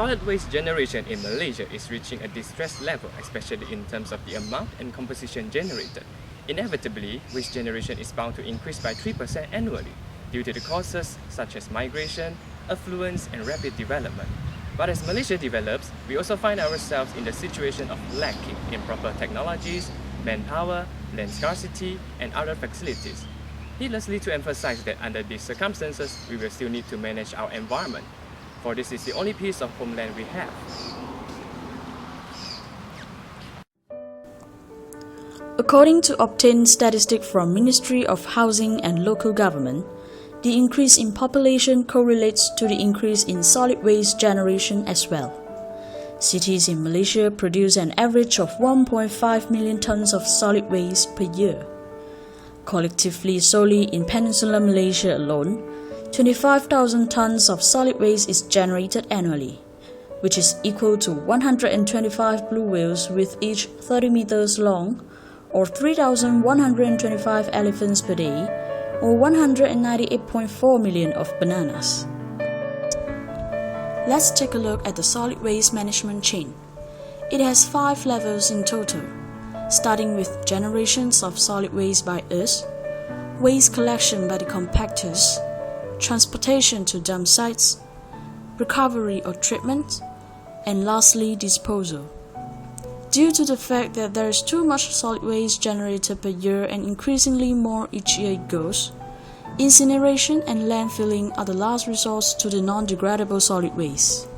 Solid waste generation in Malaysia is reaching a distress level, especially in terms of the amount and composition generated. Inevitably, waste generation is bound to increase by 3% annually due to the causes such as migration, affluence, and rapid development. But as Malaysia develops, we also find ourselves in the situation of lacking in proper technologies, manpower, land scarcity, and other facilities. Needlessly to emphasize that under these circumstances, we will still need to manage our environment, for this is the only piece of homeland we have. According to obtained statistics from Ministry of Housing and Local Government, the increase in population correlates to the increase in solid waste generation as well. Cities in Malaysia produce an average of 1.5 million tons of solid waste per year. Collectively, solely in Peninsular Malaysia alone, 25,000 tons of solid waste is generated annually, which is equal to 125 blue whales with each 30 meters long, or 3,125 elephants per day, or 198.4 million of bananas. Let's take a look at the solid waste management chain. It has 5 levels in total, starting with generations of solid waste by us, waste collection by the compactors, transportation to dump sites, recovery or treatment, and lastly disposal. Due to the fact that there is too much solid waste generated per year and increasingly more each year it goes, incineration and landfilling are the last resorts to the non-degradable solid waste.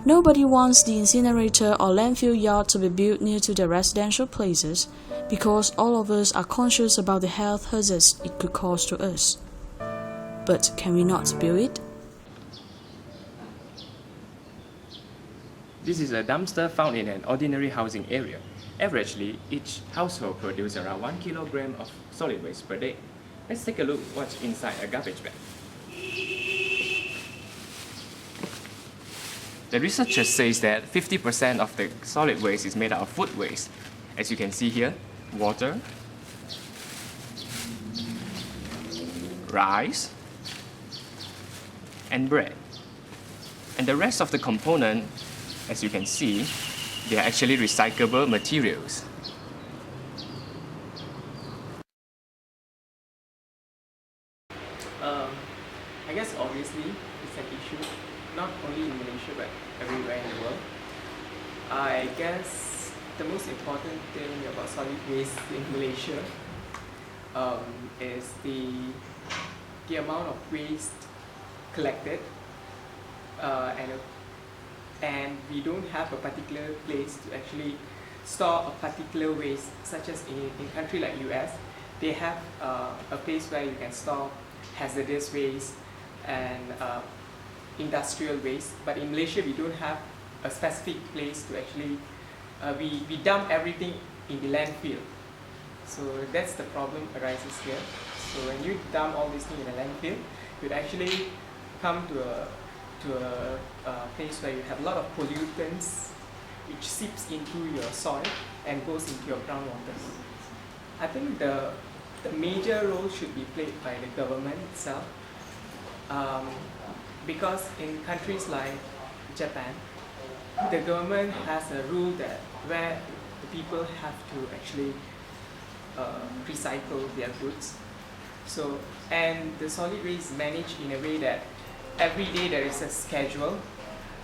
Nobody wants the incinerator or landfill yard to be built near to their residential places because all of us are conscious about the health hazards it could cause to us. But can we not build it? This is a dumpster found in an ordinary housing area. Averagely, each household produces around 1 kilogram of solid waste per day. Let's take a look what's inside a garbage bag. The researcher says that 50% of the solid waste is made out of food waste. As you can see here, water, rice, and bread. And the rest of the component, as you can see, they are actually recyclable materials. I guess obviously it's an issue, not only in Malaysia but everywhere in the world. I guess the most important thing about solid waste in Malaysia is the amount of waste collected, and we don't have a particular place to actually store a particular waste, such as in country like US, they have a place where you can store hazardous waste and industrial waste. But in Malaysia, we don't have a specific place to actually, we dump everything in the landfill. So that's the problem arises here. So when you dump all these things in a landfill, you'd actually come to a place where you have a lot of pollutants which seeps into your soil and goes into your groundwaters. I think the major role should be played by the government itself, because in countries like Japan, the government has a rule that where the people have to actually recycle their goods. So, and the solid waste is managed in a way that every day there is a schedule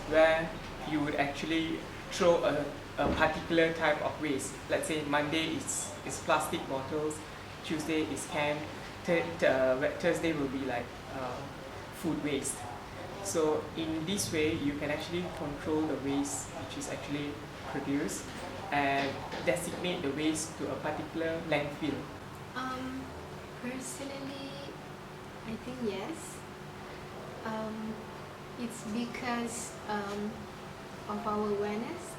where you would actually throw a particular type of waste. Let's say Monday is plastic bottles, Tuesday is canned, Thursday will be like food waste. So in this way, you can actually control the waste which is actually produced and designate the waste to a particular landfill. Personally, I think yes. It's because of our awareness.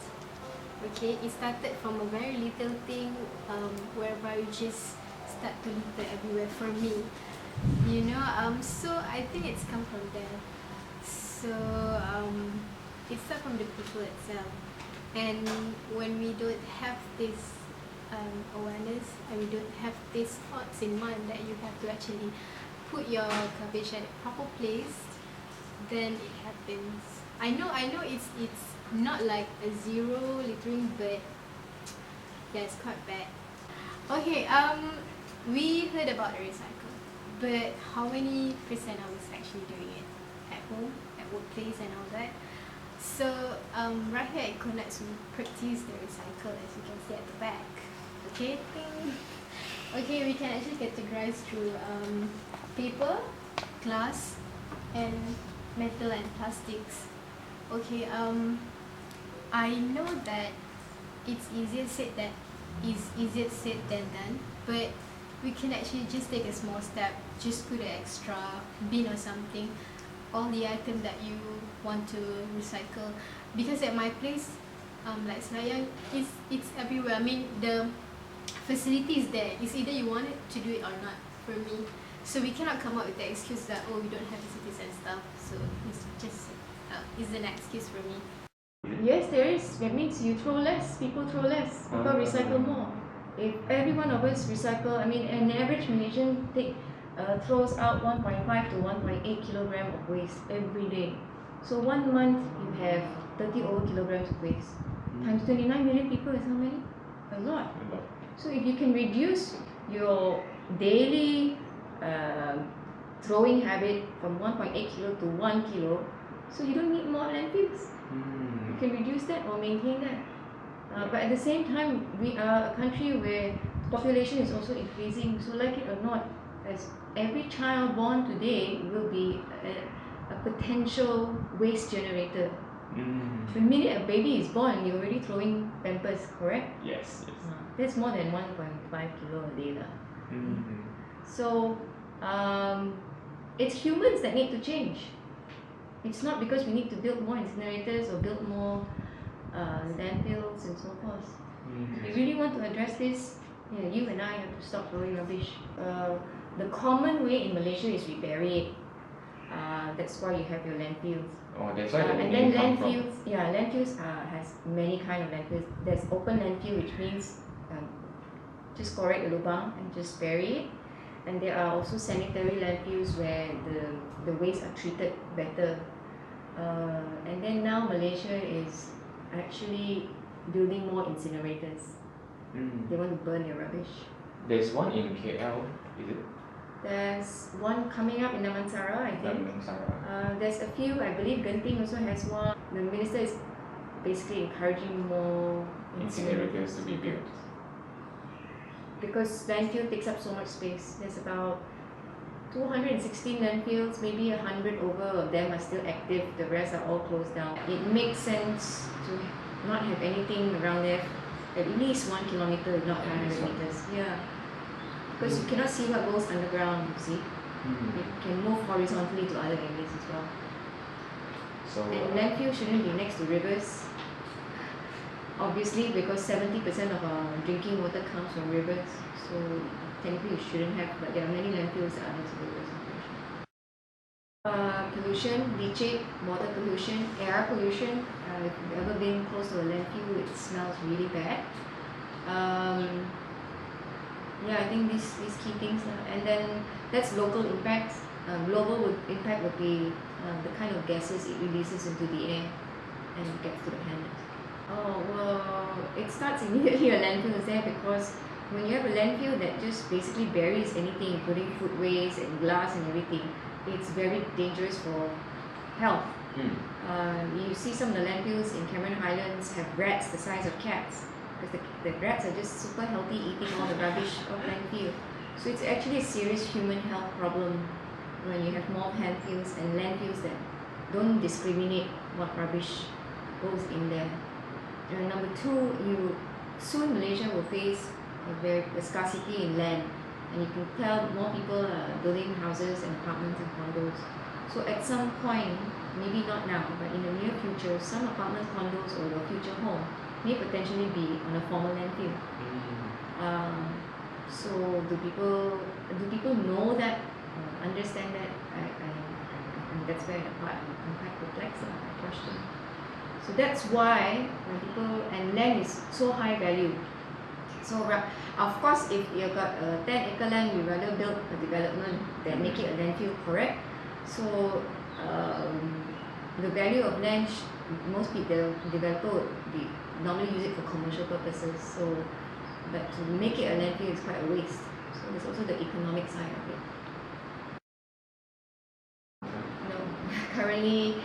Okay, it started from a very little thing whereby we just start to litter everywhere for me. You know, so I think it's come from there. So it starts from the people itself. And when we don't have this awareness and we don't have these thoughts in mind that you have to actually put your garbage at a proper place, then it happens. I know it's not like a zero littering, but yeah, it's quite bad. Okay, we heard about the recycle, but how many percent are we actually doing it at home, at workplace and all that? So right here at EcoKnights, we practice the recycle, as you can see at the back. Okay, okay, we can actually categorize through paper, glass, and metal and plastics. Okay, I know that it's easier said than done, but we can actually just take a small step, just put an extra bin or something, all the item that you want to recycle. Because at my place, like Selayang, it's everywhere. I mean, the facility is there. It's either you want to do it or not, for me. So we cannot come up with the excuse that, oh, we don't have facilities and stuff. So it's just isn't an excuse for me. Yes, there is. That means you throw less, people throw less, people recycle more. If every one of us recycle, I mean, an average Malaysian throws out 1.5 to 1.8 kilogram of waste every day. So 1 month you have 30 over kilograms of waste. Times 29 million people is how many? A lot. So if you can reduce your daily throwing habit from 1.8 kilo to 1 kilo, so you don't need more landfills. You can reduce that or maintain that. But at the same time, we are a country where population is also increasing. So like it or not, as every child born today will be a potential waste generator. The minute a baby is born, you're already throwing pampers, correct? Yes. That's more than 1.5 kilo a day. So it's humans that need to change. It's not because we need to build more incinerators or build more landfills and so forth. If you really want to address this, you and I have to stop throwing rubbish. The common way in Malaysia is we bury it. That's why you have your landfills. Oh, that's why And then landfills, landfills has many kind of landfills. There's open landfill, which means just correct the lubang and just bury it. And there are also sanitary landfills where the waste are treated better. And then now Malaysia is actually building more incinerators. They want to burn their rubbish. There's one in KL, is it? There's one coming up in Damansara, I think. There's a few, I believe Genting also has one. The minister is basically encouraging more Incinerators to be built. Because landfill takes up so much space. There's about 216 landfills, maybe 100 over of them are still active, the rest are all closed down. It makes sense to not have anything around there at least 1 kilometer, if not 100 meters. Yeah. Because you cannot see what goes underground, you see. It can move horizontally to other areas as well. So, and landfill shouldn't be next to rivers. Obviously, because 70% of our drinking water comes from rivers. So technically you shouldn't have, but there are many landfills that are next to rivers. Pollution, leachate, water pollution, air pollution. If you've ever been close to a landfill, it smells really bad. I think these key things. And then that's local impacts. Global impact would be the kind of gases it releases into the air and gets to the planet. Oh, well, it starts immediately a landfill is there because when you have a landfill that just basically buries anything, including food waste and glass and everything, it's very dangerous for health. You see some of the landfills in Cameron Highlands have rats the size of cats because the rats are just super healthy eating all the rubbish of landfill. So it's actually a serious human health problem when you have more landfills and landfills that don't discriminate what rubbish goes in there. And number two, soon Malaysia will face a scarcity in land, and you can tell more people are building houses and apartments and condos. So at some point, maybe not now, but in the near future, some apartments, condos, or your future home may potentially be on a former landfill. So do people know that? Understand that? And that's where I'm quite perplexed about that question. So that's why when people, and land is so high value. So of course, if you've got a 10-acre land, you rather build a development than make it a landfill, correct? So the value of land, most people, developer would normally use it for commercial purposes. So, but to make it a landfill is quite a waste. So there's also the economic side of it. No, currently,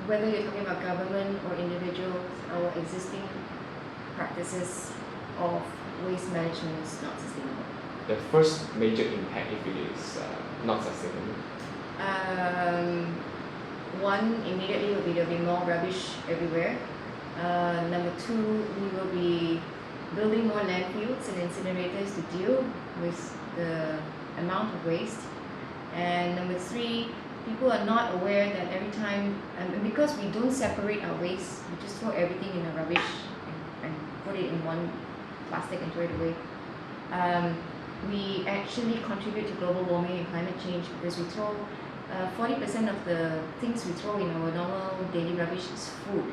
whether you're talking about government or individuals, our existing practices of waste management is not sustainable. The first major impact if it is not sustainable? One, immediately will be there'll be more rubbish everywhere. Number two, we will be building more landfills and incinerators to deal with the amount of waste. And number three, people are not aware that every time, and because we don't separate our waste, we just throw everything in a rubbish and put it in one plastic and throw it away. We actually contribute to global warming and climate change because we throw 40% of the things we throw in our normal daily rubbish is food.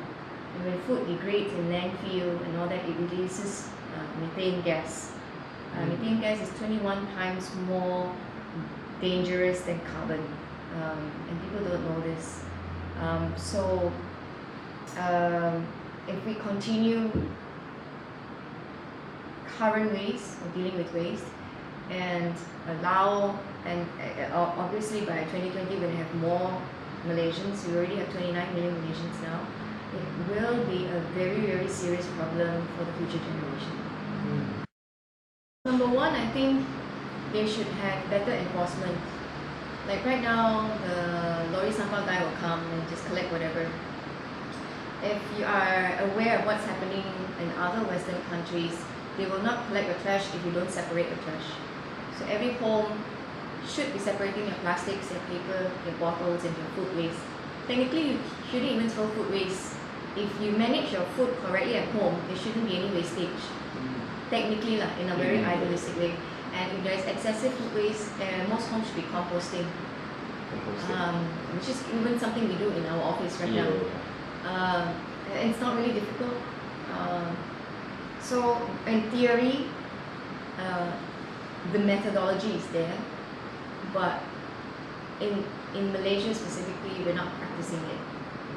And when food degrades in landfill and all that, it releases methane gas. Methane gas is 21 times more dangerous than carbon, and people don't know this. If we continue current ways of dealing with waste and allow, and obviously by 2020 we're going to have more Malaysians. We already have 29 million Malaysians now. It will be a very, very serious problem for the future generation. Number one, I think they should have better enforcement. Like right now, the lorry sampah guy will come and just collect whatever. If you are aware of what's happening in other Western countries, they will not collect your trash if you don't separate your trash. So every home should be separating your plastics, your paper, your bottles, and your food waste. Technically, you shouldn't even throw food waste. If you manage your food correctly at home, there shouldn't be any wastage. Technically, in a very idealistic way. And if there is excessive food waste, most homes should be composting. Which is even something we do in our office right now. It's not really difficult. So in theory, the methodology is there, but in Malaysia specifically, we're not practicing it.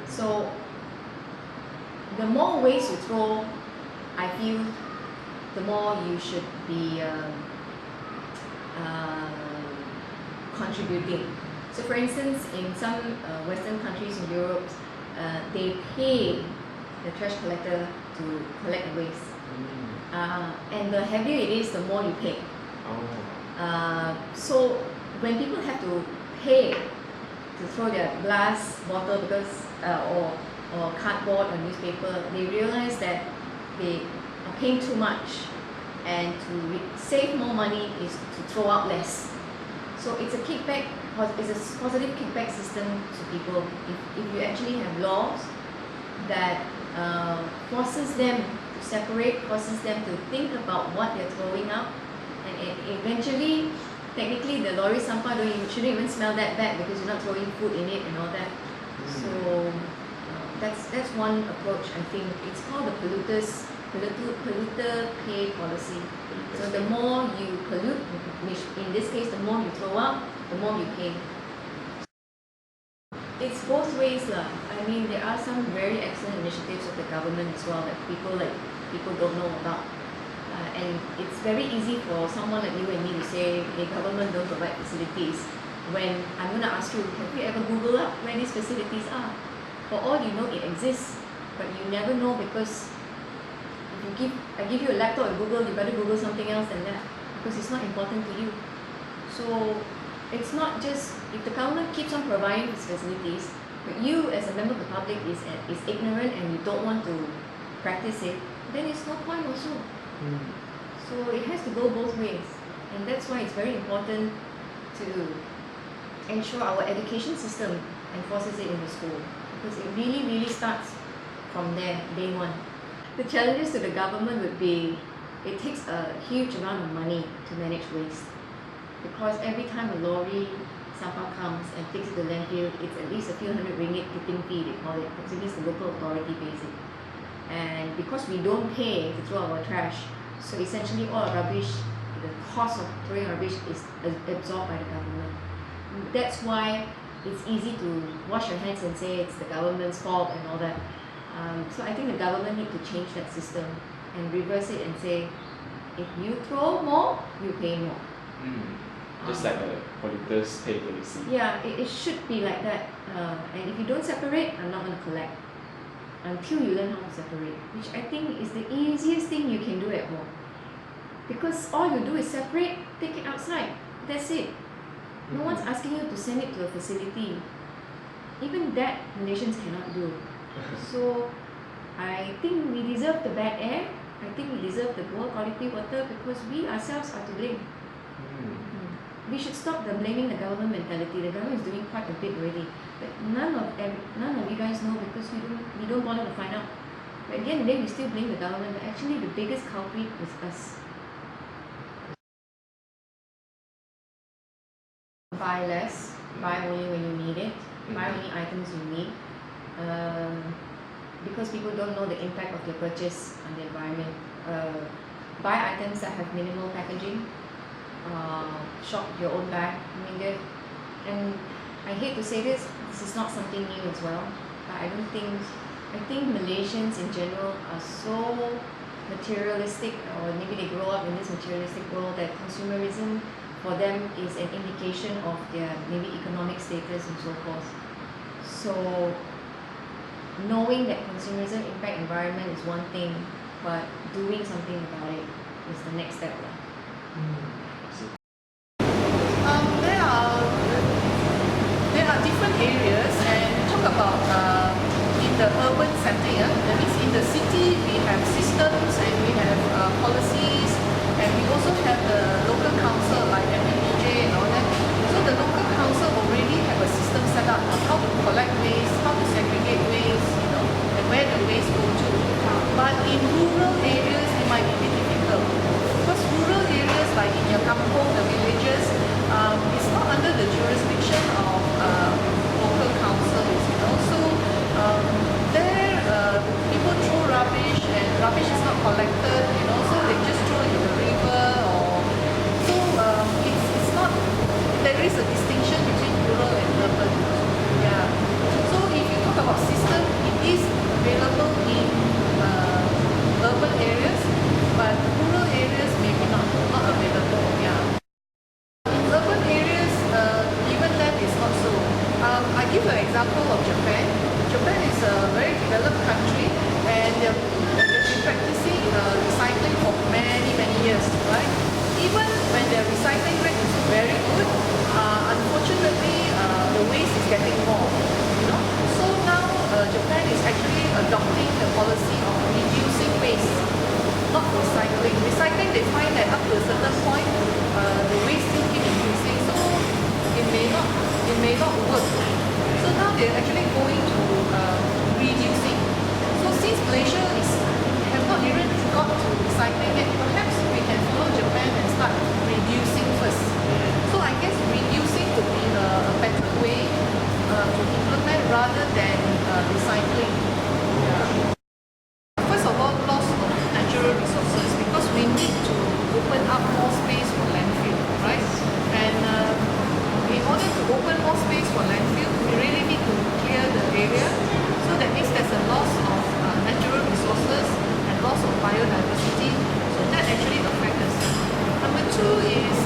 So the more waste you throw, I feel the more you should be contributing. So for instance, in some Western countries in Europe, they pay the trash collector to collect the waste. And the heavier it is, the more you pay. So when people have to pay to throw their glass bottle because or cardboard or newspaper, they realize that they are paying too much, and to save more money is to throw out less. So it's a kickback, it's a positive kickback system to people. If you actually have laws that forces them to separate, forces them to think about what they're throwing out, and eventually, technically, the lorry sampah shouldn't even smell that bad because you're not throwing food in it and all that. So that's one approach. I think it's called the polluter pay policy. So the more you pollute, in this case, the more you throw out, the more you pay. It's both ways lah. I mean, there are some very excellent initiatives of the government as well that people don't know about. And it's very easy for someone like you and me to say, hey, government don't provide facilities. When I'm going to ask you, have you ever Googled up where these facilities are? For all you know, it exists, but you never know because if I give you a laptop and Google, you better Google something else than that because it's not important to you. So it's not just, if the government keeps on providing these facilities, but you as a member of the public is ignorant and you don't want to practice it, then it's no point also. So it has to go both ways, and that's why it's very important to ensure our education system enforces it in the school, because it really, really starts from there, day one. The challenges to the government would be, it takes a huge amount of money to manage waste, because every time a lorry sampah comes and takes it to the landfill, it's at least a few hundred ringgit tipping fee, they call it, because at least the local authority pays it. And because we don't pay to throw our trash, so essentially all our rubbish, the cost of throwing rubbish is absorbed by the government. That's why it's easy to wash your hands and say it's the government's fault and all that. So I think the government need to change that system and reverse it and say, if you throw more, you pay more. Just like the polluters pay for the sea. Yeah, it should be like that. And if you don't separate, I'm not going to collect until you learn how to separate, which I think is the easiest thing you can do at home. Because all you do is separate, take it outside. That's it. No one's asking you to send it to a facility. Even that Malaysians cannot do. So I think we deserve the bad air. I think we deserve the poor quality water because we ourselves are to blame. We should stop the blaming the government mentality. The government is doing quite a bit already, but none of you guys know because we don't bother to find out. But again, then we still blame the government. But actually, the biggest culprit is us. Buy less. Buy only when you need it. Buy only items you need. Because people don't know the impact of their purchase on the environment. Buy items that have minimal packaging. Shop your own bag. And I hate to say this is not something new as well, but I think Malaysians in general are so materialistic, or maybe they grow up in this materialistic world that consumerism for them is an indication of their maybe economic status and so forth. So knowing that consumerism impact environment is one thing, but doing something about it is the next step. There are different areas, and talk about in the urban setting. That means in the city we have systems and we have policies, and we also have the local council like MENGO and all that. So the local council already have a system set up on how to collect waste, how to segregate waste, and where the waste go to. But in rural areas it might be a bit difficult because rural areas like in your kampung, the villages, it's not under the jurisdiction of local councils, So there, people throw rubbish and rubbish is not collected, So they just throw it in the river, so it's not. There is a distinction between rural and urban. Yeah. So if you talk about system, it is available in urban areas, but rural areas maybe not available. Yeah. Urban areas, even that is not so. I give an example of Japan. Japan is a very developed country, and they've been practicing recycling for many years, right? Even when their recycling rate is very good, unfortunately, the waste is getting more. So now Japan is actually adopting the policy of reducing waste, not recycling. Recycling, they find that up to a certain point, the waste still keep increasing, so it may not work. So now they're actually going to reducing. So since Malaysia have not even got to recycling yet, perhaps we can follow Japan and start reducing first. So I guess reducing could be a better way to implement rather than recycling. Yeah. First of all, loss of natural resources, because we need to open up more space for landfill, right? And in order to open more space for landfill, we really need to clear the area. So that means there's a loss of natural resources and loss of biodiversity. So that actually affects us. Number two is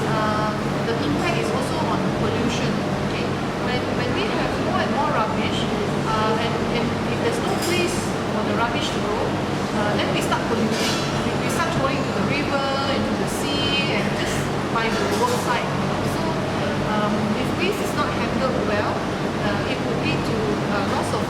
the impact is also on pollution. Okay, when we have more and more rubbish, and if there's no place for the rubbish to go, then we start polluting. We start throwing to the river, into the sea, and just by the roadside. So if waste is not handled well, it would lead to loss of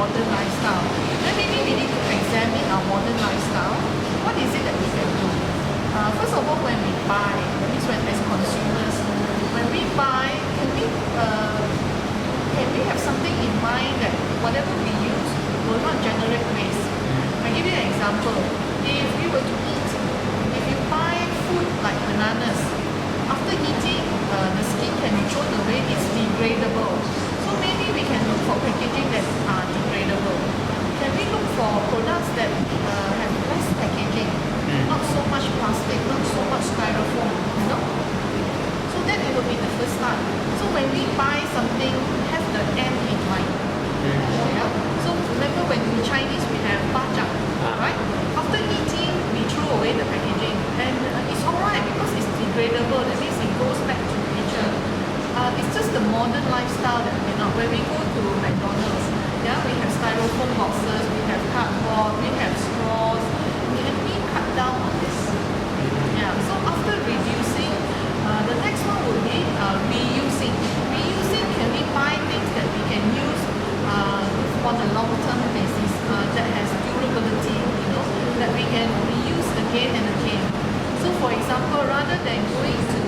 modern lifestyle. Then maybe we need to examine our modern lifestyle. What is it that we can do? First of all, when we buy, that means when as consumers, when we buy, can we have something in mind that whatever we use will not generate waste? I give you an example. If we were to eat, if you buy food like bananas, after eating, the skin can be thrown away, it's degradable. So maybe we can look for packaging that are degradable. Can we look for products that have less packaging, not so much plastic, not so much styrofoam, you know? So that it will be the first start. So when we buy something, have the end in mind. Yeah? So remember when in Chinese we have bajang, right? After eating, we throw away the packaging. And it's alright because it's degradable, that means it goes back to nature. It's just the modern lifestyle that we're not. When we go to McDonald's, yeah, we have styrofoam boxes, we have cardboard, we have straws. Can we cut down on this? Yeah, so after reducing, the next one would be reusing. Reusing, can we buy things that we can use on a long-term basis that has durability, you know, that we can reuse again and again. So for example, rather than going to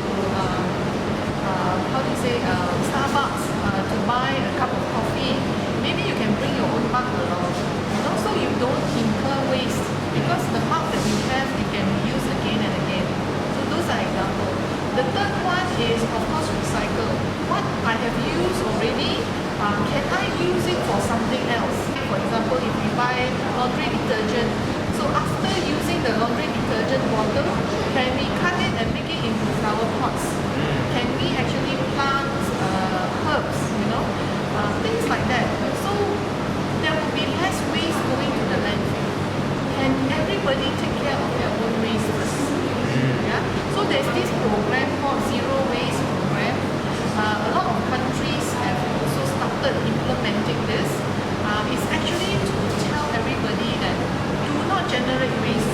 Starbucks to buy a cup of coffee, maybe you can bring your own mug along, you know, so you don't incur waste, because the mug that you have, you can reuse again and again. So those are examples. The third one is, of course, recycle. What I have used already, can I use it for something else? For example, if we buy laundry detergent, so after using the laundry detergent bottle, can we cut it and make it into flower pots? Can we actually plant herbs, you know, things like that? So there will be less waste going to the landfill. Can everybody take care of their own waste first? Yeah? So there's this program called Zero Waste Program. A lot of countries have also started implementing this. It's actually to tell everybody that do not generate waste.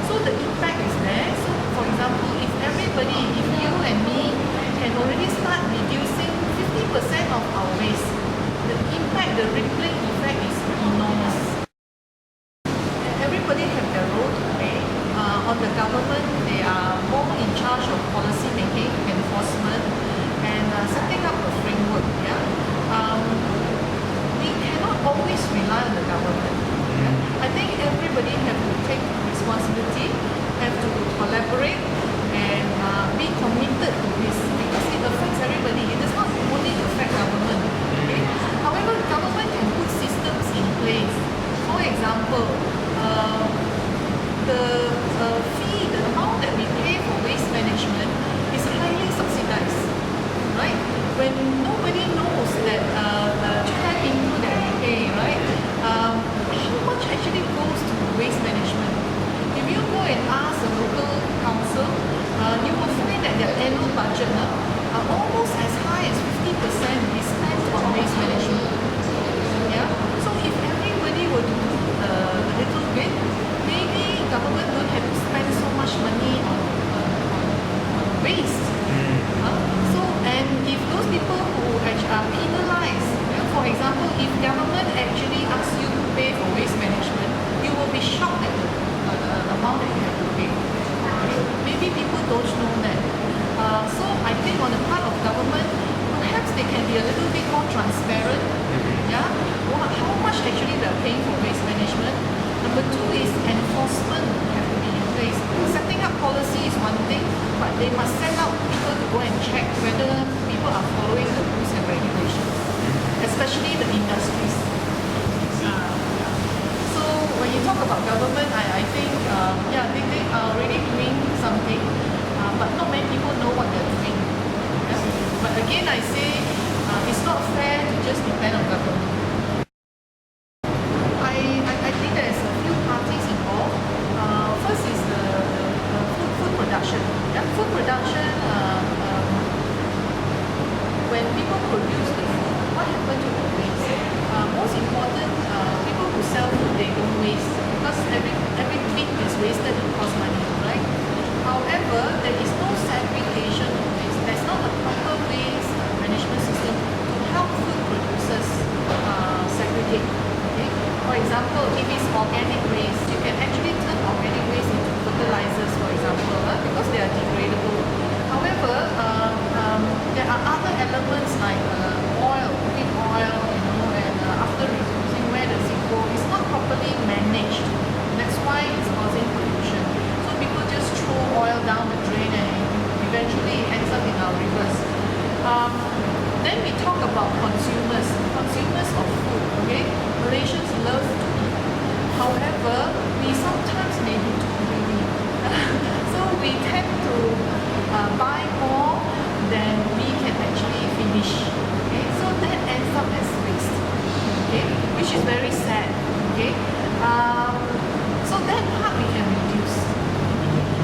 So the impact is there. So for example, if everybody, if you and me can already start reducing 50% of our waste, the impact, the rippling effect is enormous. Everybody have their role to play. On the government, they are more in charge of policy making, enforcement, and setting up a framework. Yeah? We cannot always rely on the government. Yeah? I think everybody have to take responsibility, have to collaborate, and be committed to this, because it affects everybody. It does not only affect government. Okay? However, government can put systems in place. For example, the fee, the amount that we pay for waste management is highly subsidized, right? When nobody knows that the chair into that we pay, right? How much actually goes to waste management? If you go and ask the local council, you will find that their annual budget are almost as high as 50% is spent on waste management. Yeah? So if everybody were to do a little bit, maybe government don't have to spend so much money on waste. And if those people who actually are penalized, for example, if government actually asks you to pay for waste management, you will be shocked at the amount that you have to pay. Maybe people don't know that. So I think on the part of government, perhaps they can be a little bit more transparent. Yeah, how much actually they are paying for waste management. Number two is enforcement have to be in place. Setting up policy is one thing, but they must send out people to go and check whether people are following the rules and regulations, especially the industries. So when you talk about government, I think they are already doing something, but not many people know what they're doing. Yeah? But again, I say it's not fair to just depend on government. I think there's a few parties involved. First is the food production. Yeah? Food production, when people produce the food, what happens to the waste? Most important, people who sell food, they don't waste, because every bit is wasted, it costs money, right? However, there is no segregation of waste. There's not a proper waste management system to help food producers For example, if it's organic waste, you can actually turn organic waste into fertilizers, for example, because they are degradable. However, there are other elements like oil, cooking oil, and after reusing, where does it go? It's not properly managed. That's why it's causing pollution. So people just throw oil down the drain and eventually it ends up in our rivers. Then we talk about consumers of food, okay? Malaysians love to eat. However, we sometimes may be too greedy. So we tend to buy more than we can actually finish. Okay? So that ends up as waste, okay? Which is very sad, okay? So that part we can reduce.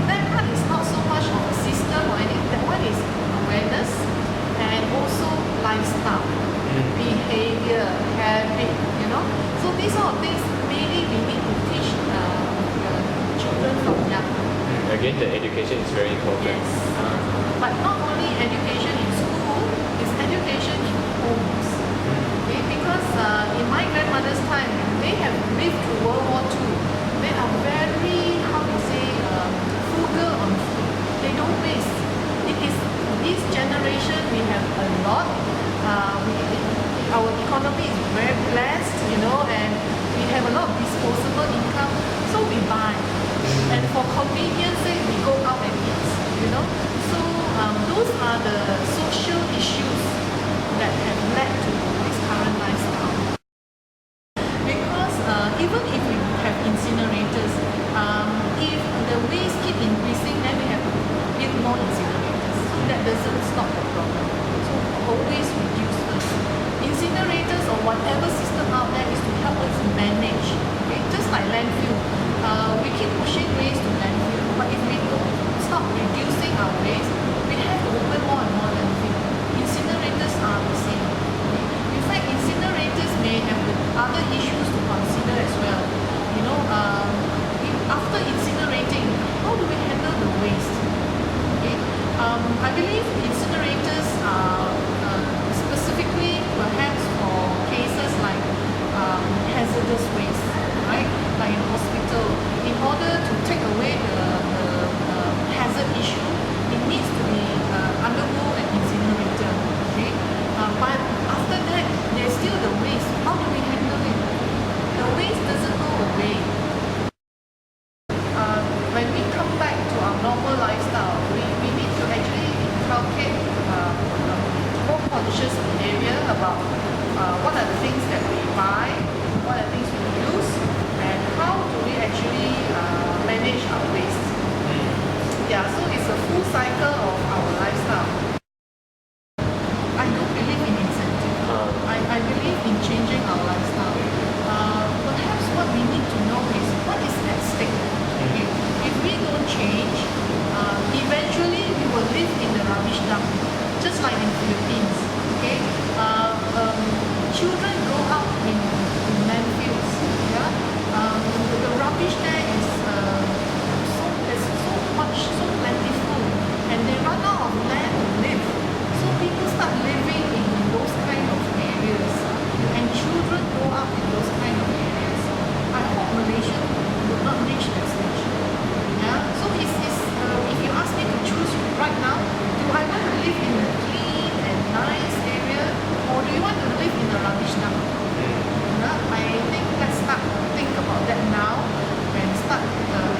That part is not so much of a system or anything. That one is awareness and also lifestyle, behavior, habit, So these are things maybe we need to teach children from young. Again, the education is very important. Yes. But not only education in school, it's education in homes. Okay? Because in my grandmother's time, they have lived through World War II. They are very, frugal on food. They don't waste. It is this generation, we have a lot. Our economy is very blessed, and we have a lot of disposable income, so we buy. And for convenience sake, we go out and eat, So those are the social issues that have led to this current lifestyle. Because even if we have incinerators, if the waste keep increasing, then we have to build more incinerators. So that doesn't stop the problem. So always reduce first. Incinerators or whatever system out there is to help us manage. Okay? Just like landfill. We keep pushing waste to landfill, but if we don't stop reducing our waste, we have to open more and more landfill. Incinerators are the same. Okay? In fact, incinerators may have other issues to consider as well. After incinerating, how do we handle the waste? Okay? I believe incinerators are specifically perhaps for cases like hazardous waste, right? Like in hospital, in order to take away the hazard issue, it needs to be undergo an incinerator. Okay? But after that, there's still the waste. How do we handle it? The waste doesn't go away. When we come back to our normal lifestyle, we need to actually inculcate more conscious behavior about what are the things that we buy, what are the things we use, and how do we actually manage our waste. Yeah, so it's a full cycle of our lifestyle. I don't believe in incentive. I believe in changing our lifestyle. Perhaps what we need to know is what is at stake. Okay? If we don't change, eventually we will live in the rubbish dump, just like in Philippines. Okay? Children grow up in landfills. Yeah? The rubbish there is so plentiful, and they run out of land to live. So people start living in those kind of areas, and children grow up in those kind of areas. I hope Malaysia will not reach that stage. Yeah? So if you ask me to choose right now, do I want to live in a clean and nice area, or do you want to live in a rubbish dump? I think let's start think about that now and start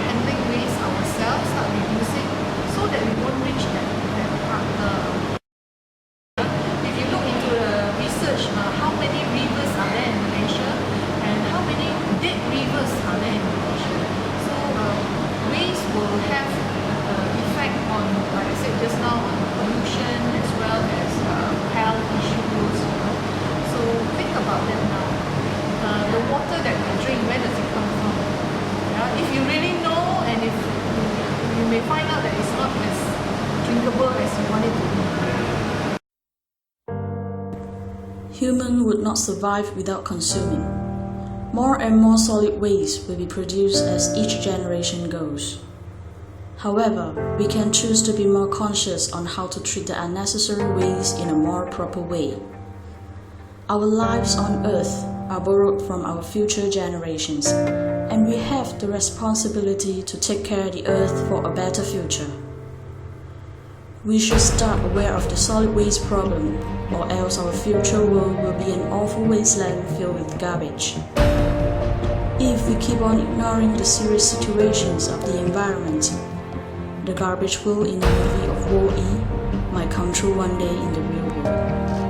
handling waste ourselves, start reducing, so that we won't reach that part. If you look into the research, how many rivers are there in Malaysia and how many dead rivers are there in Malaysia? So waste will have effect on, like I said just now, on pollution as well as health issues. So think about that now. The water that we drink, where does it come from? Yeah? If you really know, and if you may find out that it's not as drinkable as you want it to be. Human would not survive without consuming. More and more solid waste will be produced as each generation goes. However, we can choose to be more conscious on how to treat the unnecessary waste in a more proper way. Our lives on Earth are borrowed from our future generations, and we have the responsibility to take care of the earth for a better future. We should start aware of the solid waste problem, or else our future world will be an awful wasteland filled with garbage. If we keep on ignoring the serious situations of the environment, the garbage world in the movie of Wall-E might come true one day in the real world.